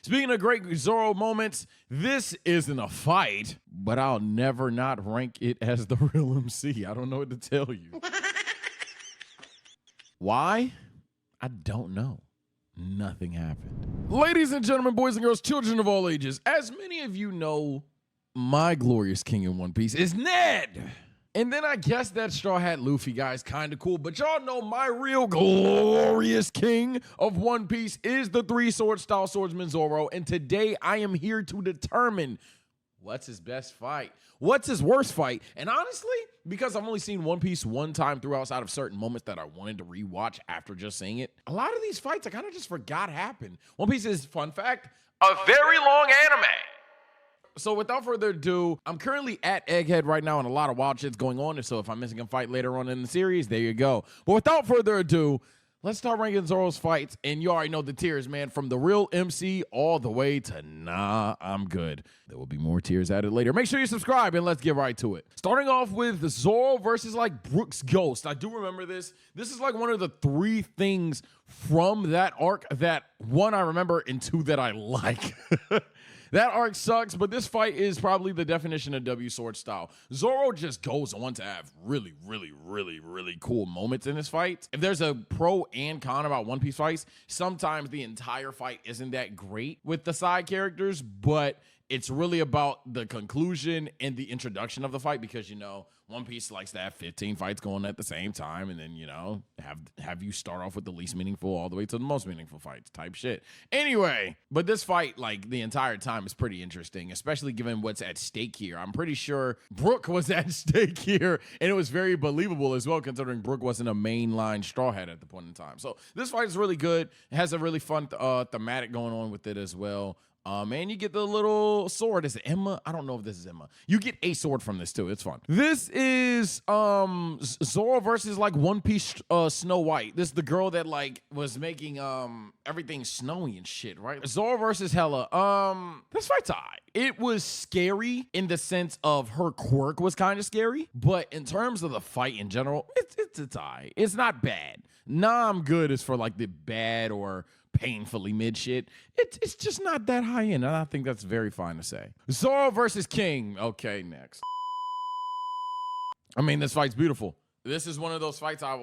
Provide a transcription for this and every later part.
Speaking of great Zoro moments, this isn't a fight, but I'll never not rank it as the real MC. I don't know what to tell you. Why? I don't know. Nothing happened. Ladies and gentlemen, boys and girls, children of all ages, as many of you know, my glorious king in One Piece is Ned. And then I guess that Straw Hat Luffy guy is kind of cool, but y'all know my real glorious king of One Piece is the three-sword style swordsman Zoro. And today I am here to determine what's his best fight, what's his worst fight. And honestly, because I've only seen One Piece one time through outside of certain moments that I wanted to rewatch after just seeing it, a lot of these fights I kind of just forgot happened. One Piece is, fun fact, a very long anime. So without further ado, I'm currently at Egghead right now and a lot of wild shit's going on. So if I'm missing a fight later on in the series, there you go. But without further ado, let's start ranking Zoro's fights. And you already know the tiers, man. From the real MC all the way to nah, I'm good. There will be more tiers added later. Make sure you subscribe and let's get right to it. Starting off with Zoro versus like Brook's Ghost. I do remember this. This is like one of the three things from that arc that, one, I remember, and two, that I like. That arc sucks, but this fight is probably the definition of W sword style. Zoro just goes on to have really, really, really, really cool moments in this fight. If there's a pro and con about One Piece fights, sometimes the entire fight isn't that great with the side characters, but it's really about the conclusion and the introduction of the fight because, you know, One Piece likes to have 15 fights going at the same time and then, you know, have you start off with the least meaningful all the way to the most meaningful fights type shit. Anyway, but this fight, like, the entire time is pretty interesting, especially given what's at stake here. I'm pretty sure Brook was at stake here, and it was very believable as well, considering Brook wasn't a mainline Straw Hat at the point in time. So this fight is really good. It has a really fun thematic going on with it as well. And you get the little sword. Is it Emma? I don't know if this is Emma. You get a sword from this too. It's fun. This is Zoro versus like One Piece Snow White. This is the girl that like was making everything snowy and shit, right? Zoro versus Hela. This fight's alright. It was scary in the sense of her quirk was kind of scary, but in terms of the fight in general, it's alright. It's not bad. Nah, I'm good as for like the bad or painfully mid shit. It's just not that high end, and I think that's very fine to say. Zoro versus King. Okay, next. I mean, this fight's beautiful. This is one of those fights I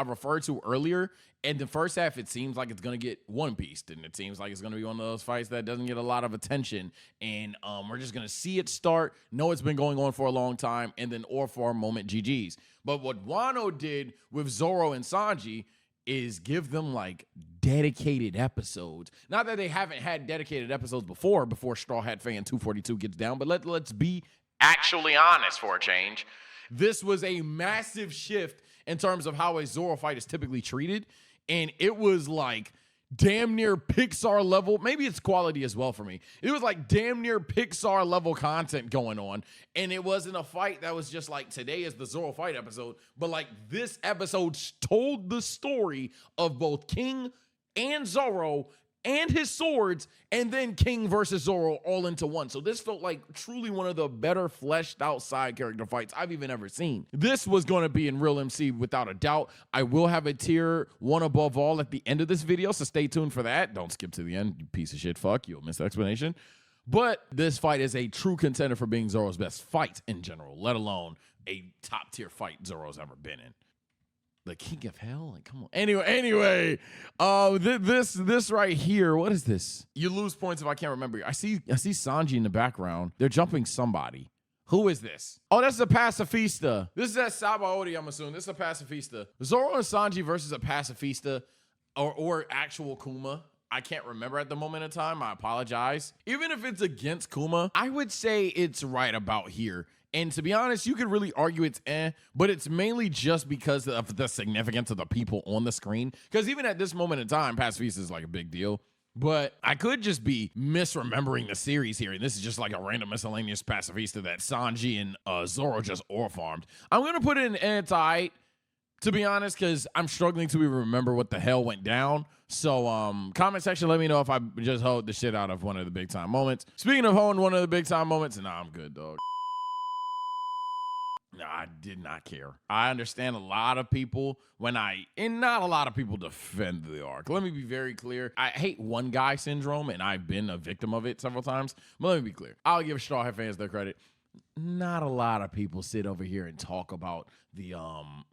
referred to earlier. In the first half, it seems like it's gonna get One Pieced, and it seems like it's gonna be one of those fights that doesn't get a lot of attention. And we're just gonna see it start, know it's been going on for a long time, and then or for a moment, GG's. But what Wano did with Zoro and Sanji is give them like dedicated episodes. Not that they haven't had dedicated episodes before Straw Hat Fan 242 gets down, but let's be actually honest for a change. This was a massive shift in terms of how a Zoro fight is typically treated, and it was like damn near Pixar level. Maybe it's quality as well for me. It was like damn near Pixar level content going on, and it wasn't a fight that was just like today is the Zoro fight episode, but like this episode told the story of both King and Zoro and his swords, and then King versus Zoro all into one. So this felt like truly one of the better fleshed out side character fights I've even ever seen. This was going to be in Real MC without a doubt. I will have a tier one above all at the end of this video, so stay tuned for that. Don't skip to the end, you piece of shit fuck. You'll miss the explanation. But this fight is a true contender for being Zoro's best fight in general, let alone a top tier fight Zoro's ever been in. The King of Hell? Like, come on. Anyway, this right here, what is this? You lose points if I can't remember. I see Sanji in the background. They're jumping somebody. Who is this? Oh, that's a pacifista. This is at Sabaody, I'm assuming. This is a pacifista. Zoro and Sanji versus a pacifista or actual Kuma. I can't remember at the moment in time. I apologize. Even if it's against Kuma, I would say it's right about here. And to be honest, you could really argue it's but it's mainly just because of the significance of the people on the screen. Because even at this moment in time, pacifista is like a big deal. But I could just be misremembering the series here, and this is just like a random miscellaneous pacifista that Sanji and Zoro just aura-farmed. I'm going to put it in anti, to be honest, because I'm struggling to even remember what the hell went down. So comment section, let me know if I just hoed the shit out of one of the big-time moments. Speaking of hoeing one of the big-time moments, nah, I'm good, dog. No, I did not care. I understand a lot of people and not a lot of people defend the arc. Let me be very clear. I hate one guy syndrome, and I've been a victim of it several times. But let me be clear. I'll give Straw Hat fans their credit. Not a lot of people sit over here and talk about the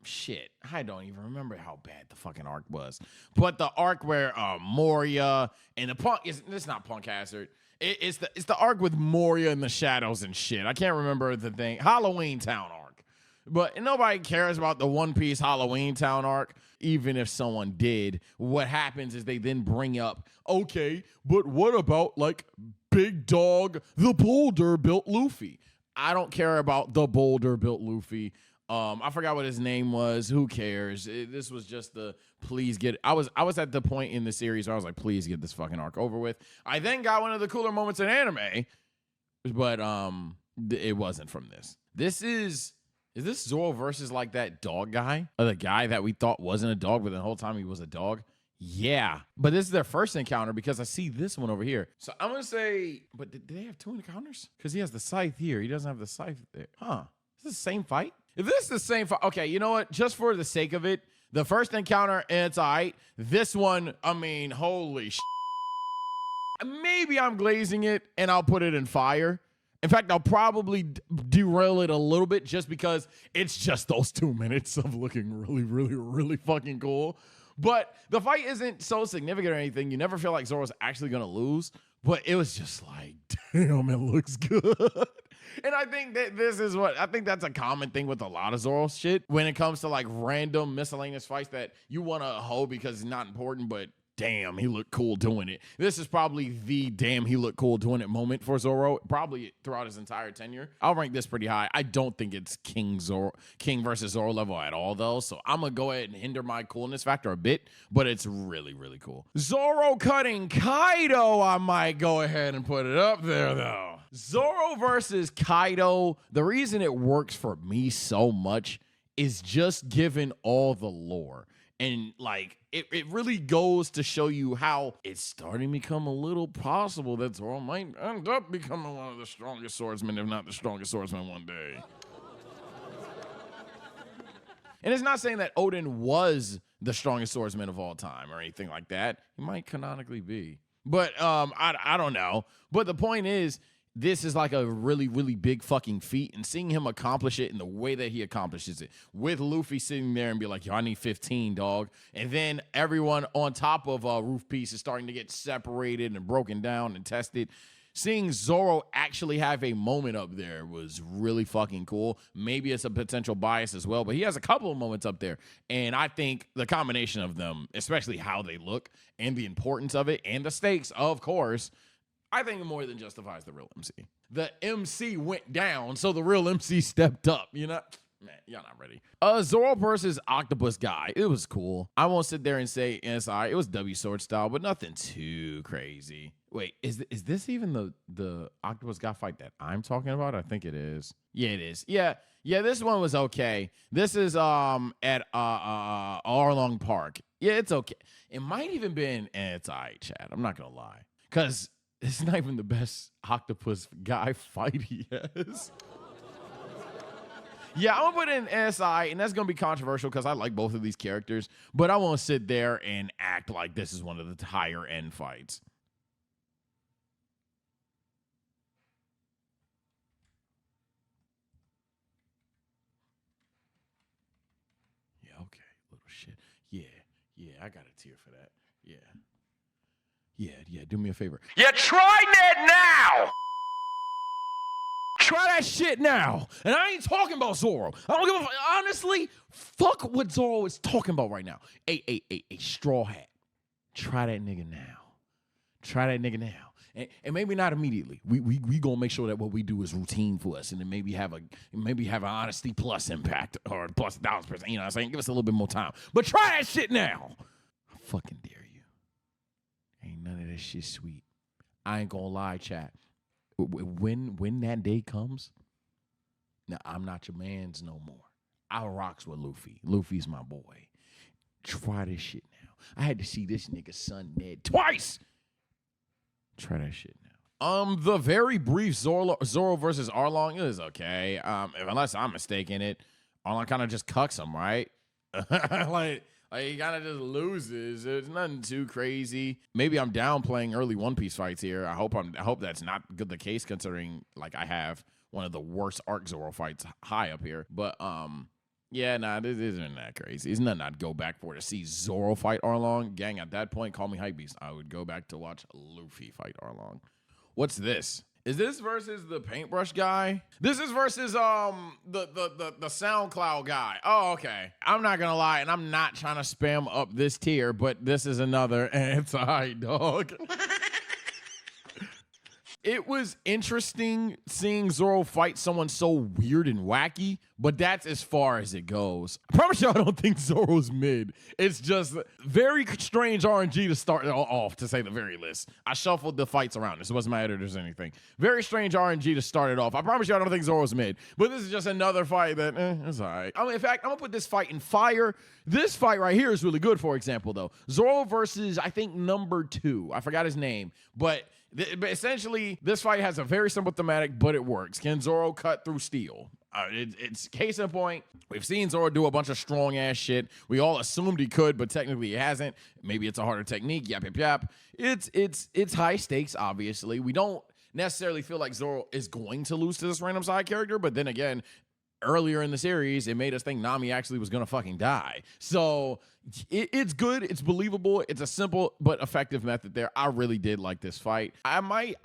shit. I don't even remember how bad the fucking arc was. But the arc where Moria and the punk it's not Punk Hazard. It's the arc with Moria and the shadows and shit. I can't remember the thing. Halloween Town arc. But nobody cares about the One Piece Halloween Town arc. Even if someone did, what happens is they then bring up, okay, but what about like Big Dog, the Boulder built Luffy? I don't care about the Boulder built Luffy. I forgot what his name was. Who cares? This was just the please get it. I was at the point in the series where I was like, please get this fucking arc over with. I then got one of the cooler moments in anime, but it wasn't from this. Is this Zoro versus like that dog guy? Or the guy that we thought wasn't a dog, but the whole time he was a dog? Yeah. But this is their first encounter because I see this one over here. So I'm going to say, but did they have two encounters? Because he has the scythe here. He doesn't have the scythe there. Huh. Is this the same fight? If this is the same fight, okay, you know what? Just for the sake of it, the first encounter, it's all right. This one, I mean, holy shit. Maybe I'm glazing it and I'll put it in fire. In fact, I'll probably derail it a little bit just because it's just those 2 minutes of looking really, really, really fucking cool. But the fight isn't so significant or anything. You never feel like Zoro's actually going to lose. But it was just like, damn, it looks good. And I think that I think that's a common thing with a lot of Zoro shit when it comes to like random miscellaneous fights that you want to hold because it's not important, but damn, he looked cool doing it. This is probably the damn he looked cool doing it moment for Zoro, probably throughout his entire tenure. I'll rank this pretty high. I don't think it's King versus Zoro level at all, though. So I'm going to go ahead and hinder my coolness factor a bit, but it's really, really cool. Zoro cutting Kaido, I might go ahead and put it up there, though. Zoro versus Kaido, the reason it works for me so much is just given all the lore. And like it really goes to show you how it's starting to become a little possible that Zoro might end up becoming one of the strongest swordsmen, if not the strongest swordsman one day. And it's not saying that Odin was the strongest swordsman of all time or anything like that. He might canonically be. But I don't know. But the point is, this is like a really, really big fucking feat, and seeing him accomplish it in the way that he accomplishes it, with Luffy sitting there and be like, yo, I need 15, dog. And then everyone on top of Roof Piece is starting to get separated and broken down and tested. Seeing Zoro actually have a moment up there was really fucking cool. Maybe it's a potential bias as well, but he has a couple of moments up there. And I think the combination of them, especially how they look and the importance of it and the stakes, of course, I think it more than justifies the real MC. The MC went down, so the real MC stepped up, you know? Man, y'all not ready. Zoro versus Octopus guy. It was cool. I won't sit there and say SI. It was W sword style, but nothing too crazy. Wait, is this even the Octopus guy fight that I'm talking about? I think it is. Yeah, it is. Yeah, this one was okay. This is at Arlong Park. Yeah, it's okay. It might even been SI, Chad. I'm not gonna lie. Because it's not even the best octopus guy fight he has. Yeah, I'm going to put in SI, and that's going to be controversial because I like both of these characters, but I won't sit there and act like this is one of the higher-end fights. Yeah, okay, little shit. Yeah, I got a tear for that. Yeah. Yeah, do me a favor. Yeah, try that now! Try that shit now. And I ain't talking about Zoro. I don't give a fuck. Honestly, fuck what Zoro is talking about right now. A straw hat. Try that nigga now. Try that nigga now. And maybe not immediately. We gonna make sure that what we do is routine for us, and then maybe have an honesty plus impact or plus 1,000%. You know what I'm saying? Give us a little bit more time. But try that shit now. I fucking dare you. Ain't none of that shit sweet. I ain't gonna lie, chat. When that day comes, now I'm not your mans no more. I rocks with Luffy. Luffy's my boy. Try this shit now. I had to see this nigga's son Ned twice. Try that shit now. The very brief Zoro versus Arlong is okay. Unless I'm mistaken, Arlong kind of just cucks him, right? like he kind of just loses. It's nothing too crazy. Maybe I'm downplaying early One Piece fights here. I hope that's not the case, considering like I have one of the worst arc Zoro fights high up here. But yeah, nah, this isn't that crazy. It's nothing I'd go back for to see Zoro fight Arlong. Gang, at that point, call me hypebeast. I would go back to watch Luffy fight Arlong. What's this? Is this versus the paintbrush guy? This is versus the SoundCloud guy. Oh, okay. I'm not gonna lie, and I'm not trying to spam up this tier, but this is another anti-dog. It was interesting seeing Zoro fight someone so weird and wacky, but that's as far as it goes. I promise you I don't think Zoro's mid. It's just very strange RNG to start it off, to say the very least. I shuffled the fights around. This wasn't my editors or anything. Very strange RNG to start it off. I promise you I don't think Zoro's mid, but this is just another fight that, it's all right. In fact, I'm gonna put this fight in fire. This fight right here is really good, for example, though. Zoro versus, I think, number 2. I forgot his name, but essentially, this fight has a very simple thematic, but it works. Can Zoro cut through steel? It's case in point. We've seen Zoro do a bunch of strong ass shit. We all assumed he could, but technically he hasn't. Maybe it's a harder technique. Yap yap yap. It's high stakes. Obviously, we don't necessarily feel like Zoro is going to lose to this random side character, but then again, earlier in the series, it made us think Nami actually was gonna fucking die. So it's good, it's believable, it's a simple but effective method there. I really did like this fight. I might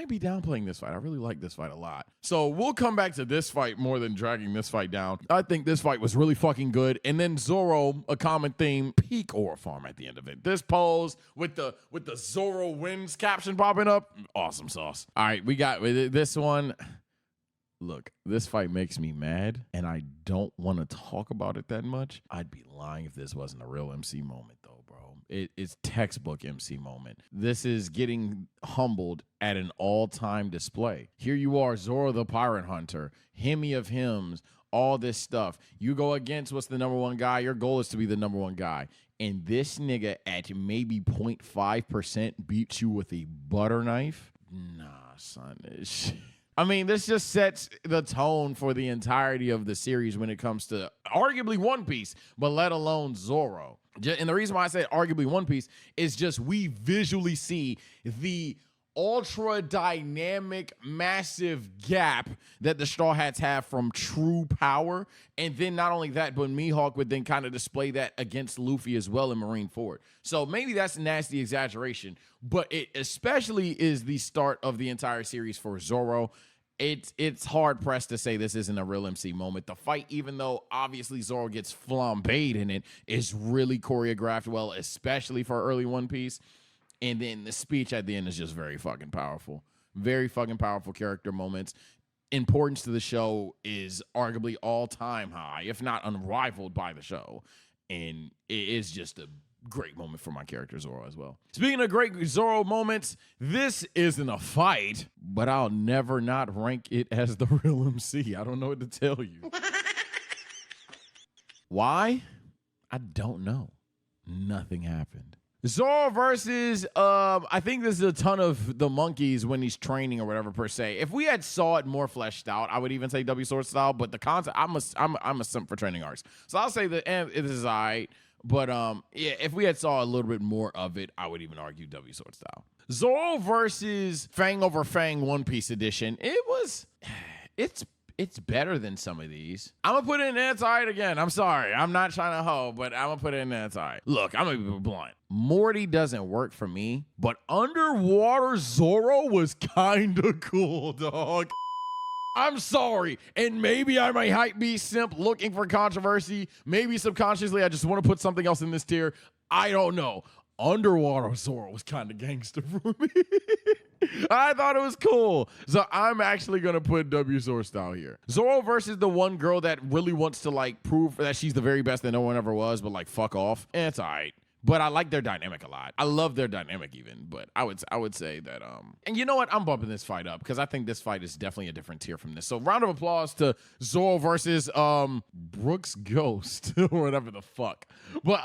be downplaying this fight. I really like this fight a lot. So we'll come back to this fight more than dragging this fight down. I think this fight was really fucking good. And then Zoro, a common theme, peak ore farm at the end of it. This pose with the Zoro wins caption popping up, awesome sauce. All right, we got this one. Look, this fight makes me mad, and I don't want to talk about it that much. I'd be lying if this wasn't a real MC moment, though, bro. It's textbook MC moment. This is getting humbled at an all-time display. Here you are, Zoro the Pirate Hunter, Hemi of Hymns, all this stuff. You go against what's the number 1 guy. Your goal is to be the number 1 guy. And this nigga at maybe 0.5% beats you with a butter knife? Nah, son. I mean, this just sets the tone for the entirety of the series when it comes to arguably One Piece, but let alone Zoro. And the reason why I say arguably One Piece is just we visually see the ultra dynamic, massive gap that the Straw Hats have from true power. And then not only that, but Mihawk would then kind of display that against Luffy as well in Marineford. So maybe that's a nasty exaggeration, but it especially is the start of the entire series for Zoro. It's hard pressed to say this isn't a real MC moment. The fight, even though obviously Zoro gets flambéed in it, is really choreographed well, especially for early One Piece. And then the speech at the end is just very fucking powerful. Very fucking powerful character moments. Importance to the show is arguably all-time high, if not unrivaled by the show. And it is just a great moment for my character Zoro as well. Speaking of great Zoro moments, this isn't a fight, but I'll never not rank it as the real MC. I don't know what to tell you. Why? I don't know. Nothing happened. Zoro versus, I think this is a ton of the monkeys when he's training or whatever per se. If we had saw it more fleshed out, I would even say W Sword style, but the concept, I'm a simp for training arcs. So I'll say that this is all right, but yeah, if we had saw a little bit more of it, I would even argue W Sword style. Zoro versus Fang over Fang One Piece edition. It's better than some of these. I'm gonna put it in anti again. I'm sorry. I'm not trying to hoe, but I'm gonna put it in anti. Look, I'm gonna be blunt. Morty doesn't work for me, but underwater Zoro was kinda cool, dog. I'm sorry, and maybe I'm a hype beast simp looking for controversy. Maybe subconsciously I just want to put something else in this tier. I don't know. Underwater Zoro was kind of gangster for me. I thought it was cool. So I'm actually going to put W Zoro style here. Zoro versus the one girl that really wants to like prove that she's the very best that no one ever was, but like fuck off. And it's all right. But I like their dynamic a lot. I love their dynamic even, but I would say that and you know what? I'm bumping this fight up because I think this fight is definitely a different tier from this. So round of applause to Zoro versus Brooks Ghost or whatever the fuck. But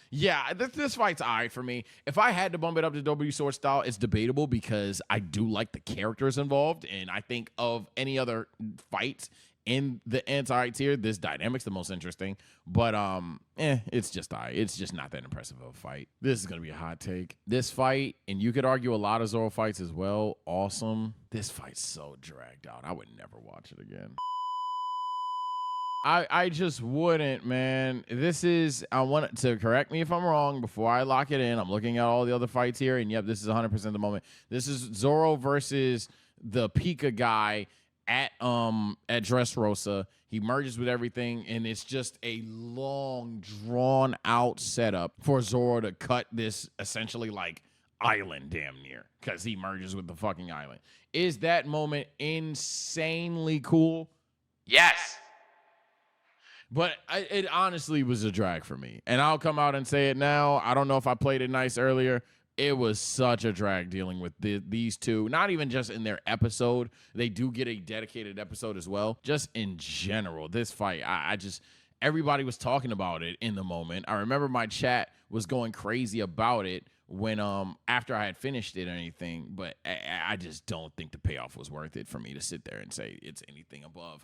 yeah, this fight's alright for me. If I had to bump it up to W Sword Style, it's debatable because I do like the characters involved, and I think of any other fights in the anti tier, this dynamic's the most interesting, but it's just it's just not that impressive of a fight. This is gonna be a hot take. This fight, and you could argue a lot of Zoro fights as well, awesome. This fight's so dragged out. I would never watch it again. I just wouldn't, man. I want to correct me if I'm wrong before I lock it in. I'm looking at all the other fights here, and yep, this is 100% the moment. This is Zoro versus the Pika guy at Dressrosa. He merges with everything, and it's just a long, drawn out setup for Zoro to cut this essentially like island damn near, because he merges with the fucking island. Is that moment insanely cool? Yes. But it honestly was a drag for me. And I'll come out and say it now. I don't know if I played it nice earlier. It was such a drag dealing with these two, not even just in their episode. They do get a dedicated episode as well. Just in general, this fight, everybody was talking about it in the moment. I remember my chat was going crazy about it when after I had finished it or anything, but I just don't think the payoff was worth it for me to sit there and say it's anything above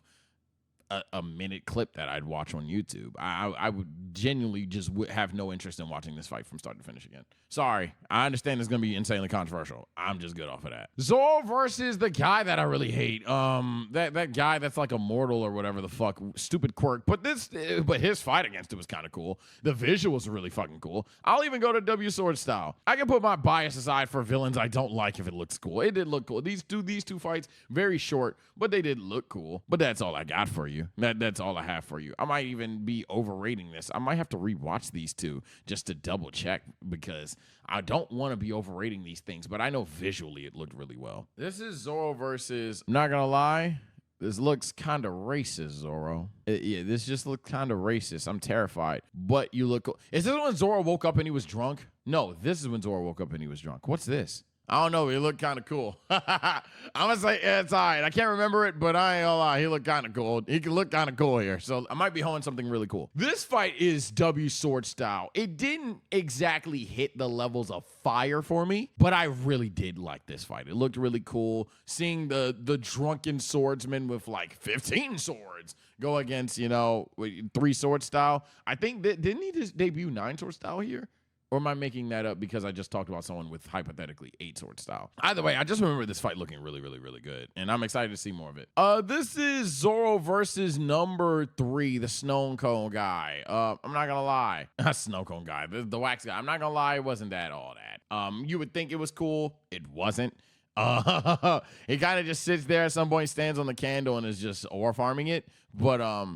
a minute clip that I'd watch on YouTube. I would genuinely just have no interest in watching this fight from start to finish again. Sorry, I understand it's gonna be insanely controversial. I'm just good off of that. Zoro versus the guy that I really hate. That guy that's like immortal or whatever the fuck, stupid quirk. But his fight against it was kind of cool. The visuals are really fucking cool. I'll even go to W Sword Style. I can put my bias aside for villains I don't like if it looks cool. It did look cool. These two fights very short, but they did look cool. But that's all I got for you. That's all I have for you. I might even be overrating this. I might have to rewatch these two just to double check because I don't want to be overrating these things, but I know visually it looked really well. This is Zoro versus, I'm not gonna lie, this looks kind of racist, Zoro. Yeah, this just looks kind of racist. I'm terrified. But you look cool. Is this when Zoro woke up and he was drunk? No, this is when Zoro woke up and he was drunk. What's this? I don't know. He looked kind of cool. I'm going to say yeah, it's all right. I can't remember it, but I ain't gonna lie. He looked kind of cool. He can look kind of cool here. So I might be holding something really cool. This fight is W Sword Style. It didn't exactly hit the levels of fire for me, but I really did like this fight. It looked really cool. Seeing the drunken swordsman with like 15 swords go against, 3 sword style. I think didn't he just debut 9 sword style here? Or am I making that up because I just talked about someone with hypothetically 8 sword style? Either way, I just remember this fight looking really, really, really good. And I'm excited to see more of it. This is Zoro versus number 3, the snow cone guy. I'm not gonna lie. Snow cone guy, the wax guy. I'm not gonna lie, it wasn't all that. You would think it was cool. It wasn't. He kind of just sits there at some point, stands on the candle, and is just ore farming it. But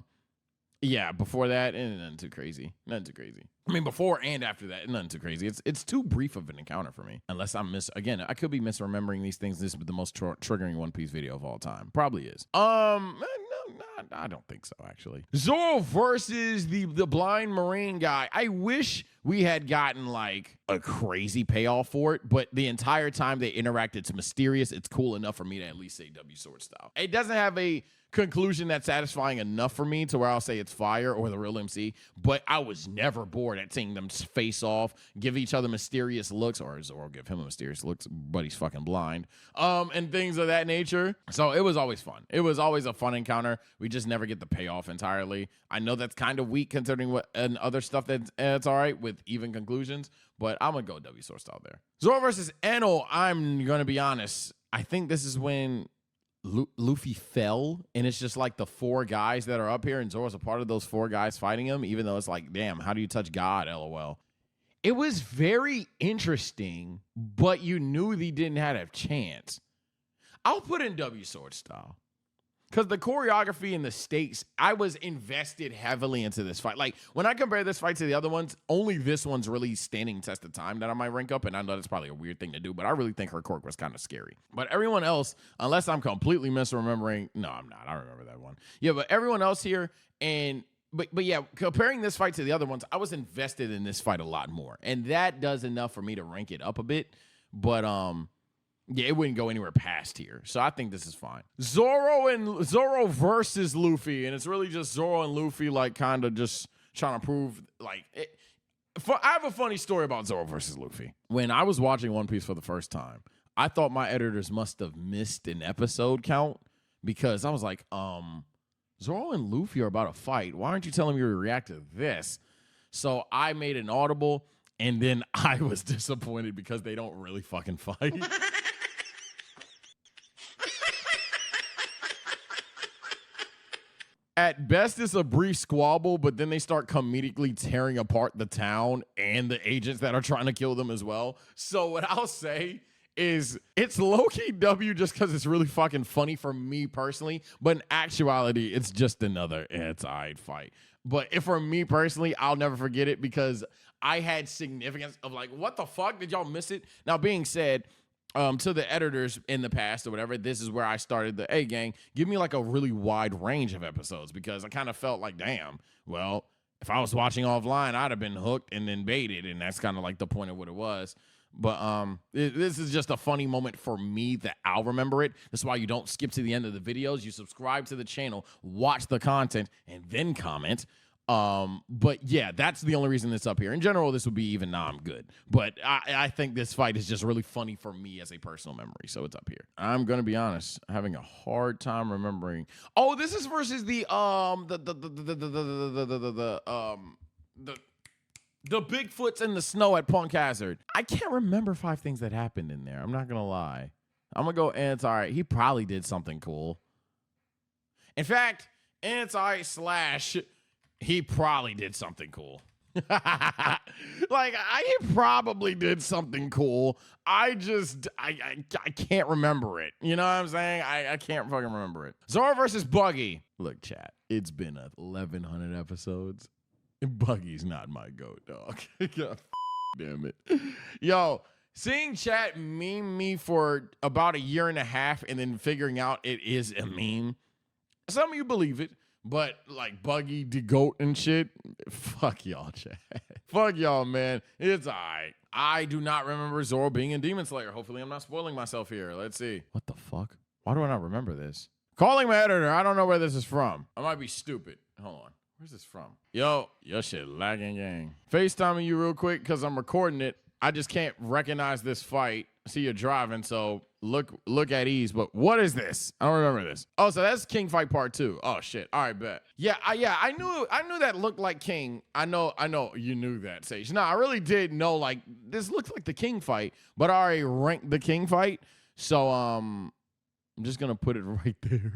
yeah, before that, nothing too crazy. Nothing too crazy. I mean, before and after that, nothing too crazy. It's too brief of an encounter for me. Unless I'm again, I could be misremembering these things. This is the most triggering One Piece video of all time. Probably is. No, I don't think so, actually. Zoro versus the blind marine guy. I wish we had gotten like a crazy payoff for it, but the entire time they interact, it's mysterious. It's cool enough for me to at least say W Sword Style. It doesn't have a conclusion that's satisfying enough for me to where I'll say it's fire or the real MC, but I was never bored at seeing them face off, give each other mysterious looks, or Zoro give him a mysterious looks, but he's fucking blind, and things of that nature. So it was always fun. It was always a fun encounter. We just never get the payoff entirely. I know that's kind of weak considering what and other stuff that's all right with even conclusions, but I'm gonna go W Sword Style there. Zoro versus Eno. I'm gonna be honest. I think this is when Luffy fell, and it's just like the 4 guys that are up here, and Zoro's a part of those 4 guys fighting him, even though it's like, damn, how do you touch God, LOL. It was very interesting, but you knew he didn't have a chance. I'll put in W Sword Style. Because the choreography and the stakes, I was invested heavily into this fight. Like, when I compare this fight to the other ones, only this one's really standing test of time that I might rank up, and I know that's probably a weird thing to do, but I really think her quirk was kind of scary. But everyone else, unless I'm completely misremembering, no, I'm not. I remember that one. Yeah, but everyone else here, and but yeah, comparing this fight to the other ones, I was invested in this fight a lot more, and that does enough for me to rank it up a bit. But yeah, it wouldn't go anywhere past here, so I think this is fine. Zoro versus Luffy, and it's really just Zoro and Luffy like kind of just trying to prove like it. I have a funny story about Zoro versus Luffy. When I was watching One Piece for the first time, I thought my editors must have missed an episode count because I was like, Zoro and Luffy are about to fight. Why aren't you telling me to react to this? So I made an audible, and then I was disappointed because they don't really fucking fight. At best, it's a brief squabble, but then they start comedically tearing apart the town and the agents that are trying to kill them as well. So what I'll say is it's low-key W just because it's really fucking funny for me personally, but in actuality, it's just another anti fight. But if for me personally, I'll never forget it because I had significance of like, what the fuck? Did y'all miss it? Now, being said, to the editors in the past or whatever, this is where I started the, hey, gang, give me like a really wide range of episodes because I kind of felt like, damn, well, if I was watching offline, I'd have been hooked and then baited, and that's kind of like the point of what it was. But this is just a funny moment for me that I'll remember it. That's why you don't skip to the end of the videos. You subscribe to the channel, watch the content, and then comment. But yeah, that's the only reason it's up here. In general, this would be even now I'm good. But I think this fight is just really funny for me as a personal memory, so it's up here. I'm gonna be honest, having a hard time remembering. Oh, this is versus the Bigfoots in the snow at Punk Hazard. I can't remember 5 things that happened in there. I'm not gonna lie. I'm gonna go Anti. He probably did something cool. In fact, Anti / he probably did something cool. Like, he probably did something cool. I can't remember it. You know what I'm saying? I can't fucking remember it. Zoro versus Buggy. Look, chat, it's been 1,100 episodes. Buggy's not my goat, dog. God, damn it. Yo, seeing chat meme me for about 1.5 years and then figuring out it is a meme. Some of you believe it. But like Buggy, the goat and shit, fuck y'all, chat. Fuck y'all, man. It's all right. I do not remember Zoro being in Demon Slayer. Hopefully I'm not spoiling myself here. Let's see. What the fuck? Why do I not remember this? Calling my editor. I don't know where this is from. I might be stupid. Hold on. Where's this from? Yo, your shit lagging, gang. FaceTiming you real quick because I'm recording it. I just can't recognize this fight. See you're driving, so look at ease. But what is this? I don't remember this. Oh, so that's King Fight Part 2. Oh shit. All right, bet. Yeah, I knew that looked like King. I know you knew that, Sage. No, I really did know like this looks like the King fight, but I already ranked the King fight. So I'm just gonna put it right there.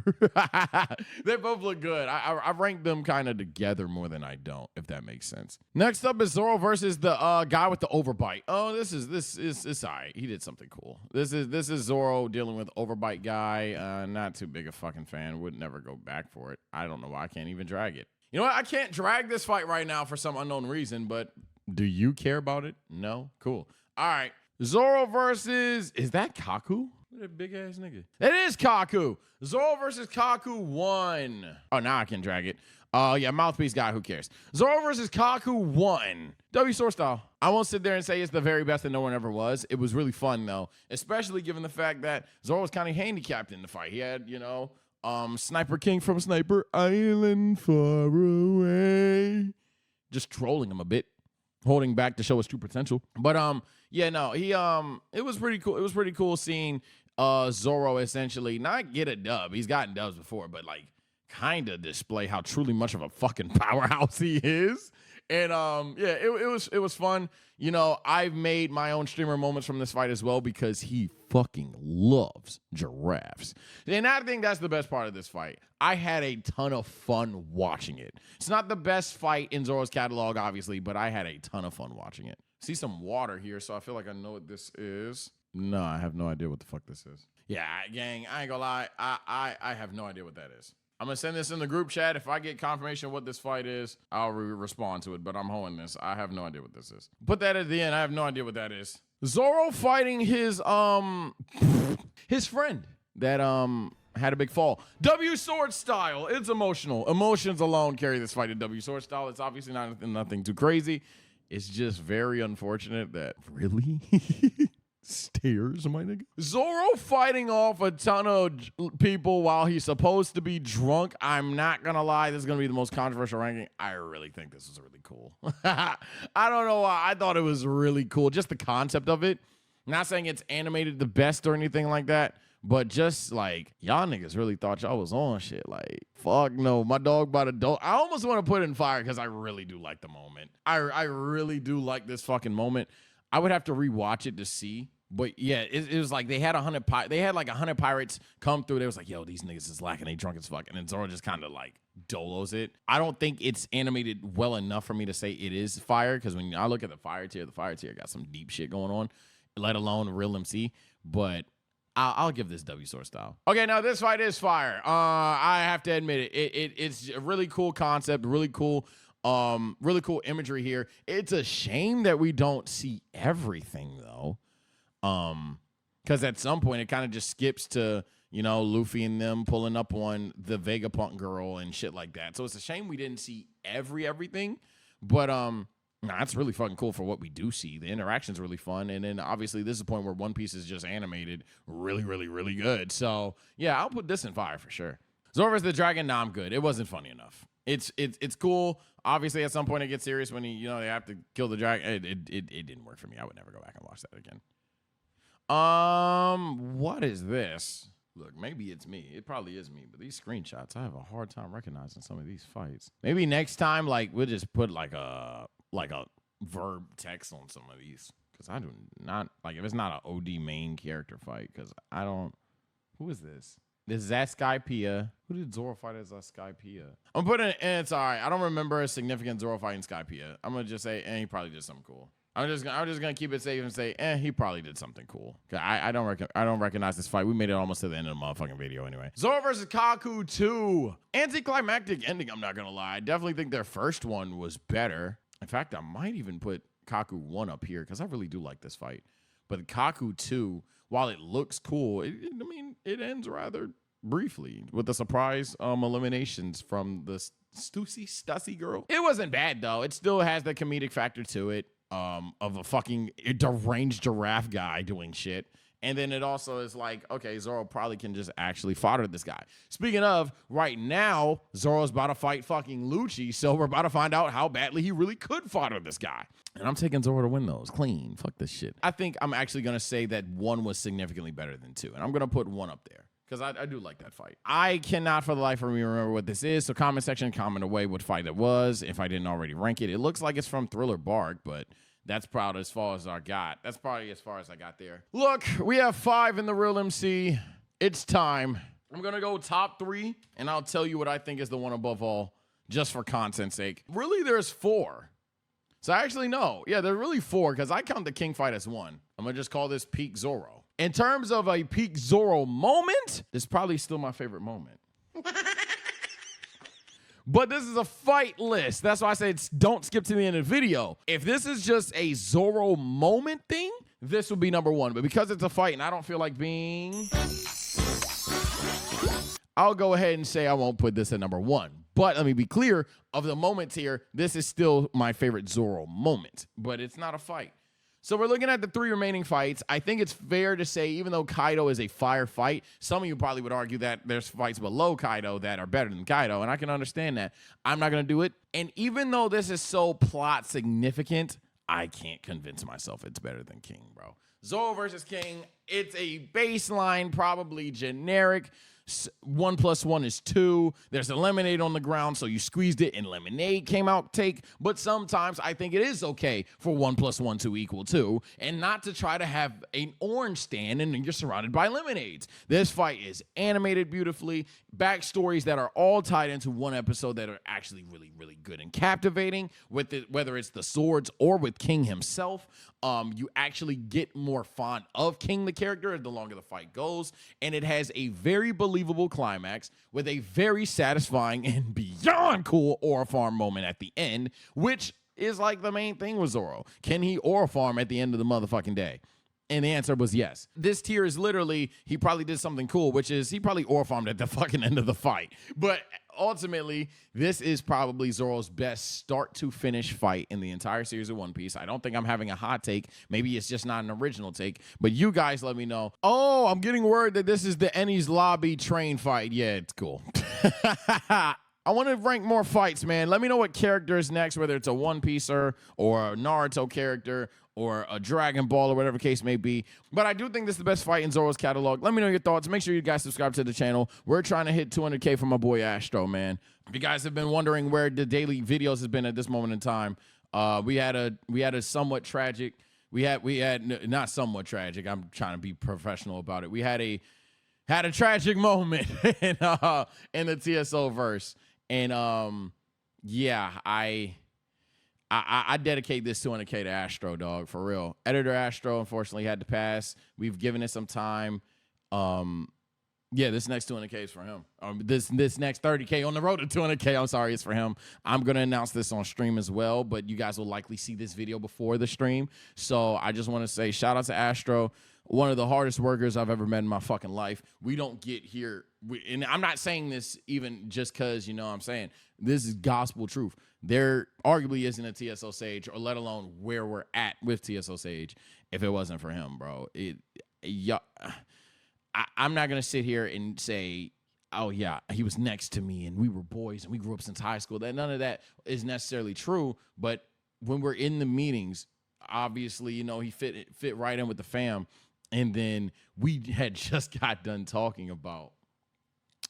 They both look good. I ranked them kind of together more than I don't, if that makes sense. Next up is Zoro versus the guy with the overbite. Oh, this is all right. He did something cool. This is Zoro dealing with overbite guy. Not too big a fucking fan. Would never go back for it. I don't know why I can't even drag it. You know what? I can't drag this fight right now for some unknown reason, but do you care about it? No? Cool. All right. Zoro versus, is that Kaku? That big ass nigga. That is Kaku. Zoro versus Kaku 1. Oh, now I can drag it. Yeah, mouthpiece guy, who cares? Zoro versus Kaku 1. W Sword Style. I won't sit there and say it's the very best that no one ever was. It was really fun though, especially given the fact that Zoro was kind of handicapped in the fight. He had, you know, Sniper King from Sniper Island far away. Just trolling him a bit, holding back to show his true potential. But yeah, no, he it was pretty cool. It was pretty cool seeing Zoro essentially not get a dub. He's gotten dubs before, but like kind of display how truly much of a fucking powerhouse he is. And yeah, it was fun. You know, I've made my own streamer moments from this fight as well because he fucking loves giraffes. And I think that's the best part of this fight. I had a ton of fun watching it. It's not the best fight in Zoro's catalog, obviously, but I had a ton of fun watching it. See some water here, so I feel like I know what this is. No, I have no idea what the fuck this is. Yeah, gang, I ain't gonna lie. I have no idea what that is. I'm gonna send this in the group chat. If I get confirmation of what this fight is, I'll respond to it, but I'm holding this. I have no idea what this is. Put that at the end. I have no idea what that is. Zoro fighting his friend that had a big fall. W sword style. It's emotional. Emotions alone carry this fight in W sword style. It's obviously nothing too crazy. It's just very unfortunate that really stairs, my nigga. Zoro fighting off a ton of people while he's supposed to be drunk. I'm not gonna lie, this is gonna be the most controversial ranking. I really think this is really cool. I don't know why. I thought it was really cool. Just the concept of it. Not saying it's animated the best or anything like that, but just like y'all niggas really thought y'all was on shit. Like, fuck no, my dog bought a dog. I almost want to put it in fire because I really do like the moment. I really do like this fucking moment. I would have to rewatch it to see. But yeah, it was like they had 100 pirates come through. They was like, yo, these niggas is lacking. They drunk as fuck. And then Zoro just kind of like dolos it. I don't think it's animated well enough for me to say it is fire. Because when I look at the fire tier got some deep shit going on, let alone real MC. But I'll give this W sword style. Okay, now this fight is fire. I have to admit it's a really cool concept, really cool imagery here. It's a shame that we don't see everything though. Because at some point it kind of just skips to, you know, Luffy and them pulling up on the Vegapunk girl and shit like that. So it's a shame we didn't see everything, but that's really fucking cool for what we do see. The interaction's really fun, and then obviously this is the point where One Piece is just animated really, really, really good. So yeah, I'll put this in fire for sure. Zoro vs. the Dragon, nah, I'm good. It wasn't funny enough. It's cool. Obviously, at some point it gets serious when they have to kill the dragon. It didn't work for me. I would never go back and watch that again. What is this? Look, maybe it's me. It probably is me, but these screenshots, I have a hard time recognizing some of these fights. Maybe next time, like, we'll just put like a verb text on some of these. Because I do not, like, if it's not an OD main character fight, because I don't, who is this? This is that Skypiea. Who did Zoro fight as a Skypiea? I'm putting it, and it's all right. I don't remember a significant Zoro fight in Skypiea. I'm going to just say, he probably did something cool. I'm just gonna keep it safe and say, he probably did something cool. I don't recognize this fight. We made it almost to the end of the motherfucking video anyway. Zoro versus Kaku 2. Anticlimactic ending, I'm not gonna lie. I definitely think their first one was better. In fact, I might even put Kaku 1 up here because I really do like this fight. But Kaku 2, while it looks cool, it ends rather briefly with the surprise eliminations from the Stussy girl. It wasn't bad though. It still has the comedic factor to it. Of a fucking deranged giraffe guy doing shit. And then it also is like, okay, Zoro probably can just actually fodder this guy. Speaking of, right now, Zoro's about to fight fucking Lucci, so we're about to find out how badly he really could fodder this guy. And I'm taking Zoro to win those. Clean. Fuck this shit. I think I'm actually going to say that 1 was significantly better than 2. And I'm going to put 1 up there. Because I do like that fight. I cannot for the life of me remember what this is. So comment section, comment away what fight it was. If I didn't already rank it. It looks like it's from Thriller Bark, but that's probably as far as I got. That's probably as far as I got there. Look, we have 5 in the real MC. It's time. I'm going to go top 3, and I'll tell you what I think is the one above all, just for content's sake. Really, there's 4. So actually, no. Yeah, there's really 4, because I count the King fight as 1. I'm going to just call this Peak Zoro. In terms of a peak Zoro moment, this is probably still my favorite moment. But this is a fight list. That's why I say don't skip to the end of the video. If this is just a Zoro moment thing, this would be number 1. But because it's a fight and I don't feel like being, I'll go ahead and say I won't put this at number 1. But let me be clear, of the moments here, this is still my favorite Zoro moment. But it's not a fight. So we're looking at the 3 remaining fights. I think it's fair to say, even though Kaido is a fire fight, some of you probably would argue that there's fights below Kaido that are better than Kaido, and I can understand that. I'm not going to do it. And even though this is so plot significant, I can't convince myself it's better than King, bro. Zoro versus King, it's a baseline, probably generic. 1 + 1 is 2. There's a lemonade on the ground, so you squeezed it and lemonade came out take. But sometimes I think it is okay for 1 + 1 to equal 2 and not to try to have an orange stand and you're surrounded by lemonades. This fight is animated beautifully. Backstories that are all tied into one episode that are actually really, really good and captivating. With it, whether it's the swords or with King himself, you actually get more fond of King, the character, the longer the fight goes. And it has a very believable climax with a very satisfying and beyond cool Aura Farm moment at the end, which is like the main thing with Zoro. Can he Aura Farm at the end of the motherfucking day? And the answer was yes. This tier is literally, he probably did something cool, which is he probably ore farmed at the fucking end of the fight. But ultimately, this is probably Zoro's best start to finish fight in the entire series of One Piece. I don't think I'm having a hot take. Maybe it's just not an original take, but you guys let me know. Oh, I'm getting word that this is the Enies Lobby train fight. Yeah, it's cool. I want to rank more fights, man. Let me know what character is next, whether it's a One Pieceer or a Naruto character or a Dragon Ball or whatever case may be. But I do think this is the best fight in Zoro's catalog. Let me know your thoughts. Make sure you guys subscribe to the channel. We're trying to hit 200K for my boy Astro, man. If you guys have been wondering where the daily videos has been at this moment in time, we had a somewhat tragic. We had not somewhat tragic. I'm trying to be professional about it. We had a tragic moment in the TSO verse. And yeah, I dedicate this 200K to Astro, dog, for real. Editor Astro, unfortunately, had to pass. We've given it some time. Yeah, this next 200K is for him. This next 30K on the road to 200K, I'm sorry, is for him. I'm going to announce this on stream as well, but you guys will likely see this video before the stream. So I just want to say shout out to Astro, one of the hardest workers I've ever met in my fucking life. We don't get here. And I'm not saying this even just because, you know what I'm saying. This is gospel truth. There arguably isn't a TSO Sage, or let alone where we're at with TSO Sage, if it wasn't for him, bro. I'm not going to sit here and say, oh, yeah, he was next to me and we were boys and we grew up since high school. None of that is necessarily true. But when we're in the meetings, obviously, you know, he fit right in with the fam. And then we had just got done talking about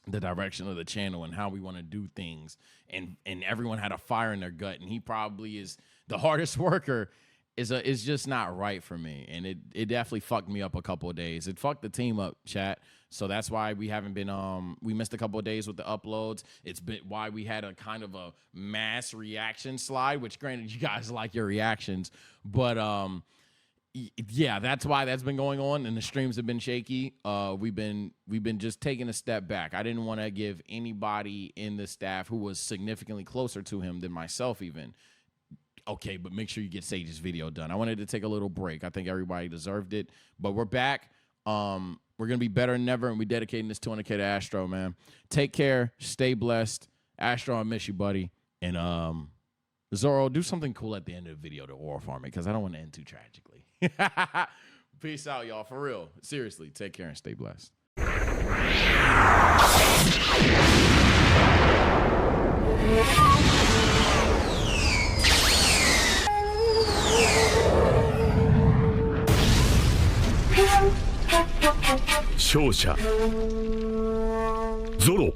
the direction of the channel and how we want to do things. And everyone had a fire in their gut. And he probably is the hardest worker. Is just not right for me. And it definitely fucked me up a couple of days. It fucked the team up, chat. So that's why we haven't been, we missed a couple of days with the uploads. It's been why we had a kind of a mass reaction slide, which granted you guys like your reactions, but yeah, that's why that's been going on, and the streams have been shaky. We've been just taking a step back. I didn't want to give anybody in the staff who was significantly closer to him than myself even. Okay, but make sure you get Sage's video done. I wanted to take a little break. I think everybody deserved it, but we're back. We're going to be better than ever, and we're dedicating this 200K to Astro, man. Take care. Stay blessed. Astro, I miss you, buddy. And Zoro, do something cool at the end of the video to ore farm it, because I don't want to end too tragically. Peace out, y'all. For real. Seriously, take care and stay blessed. 勝者ゾロ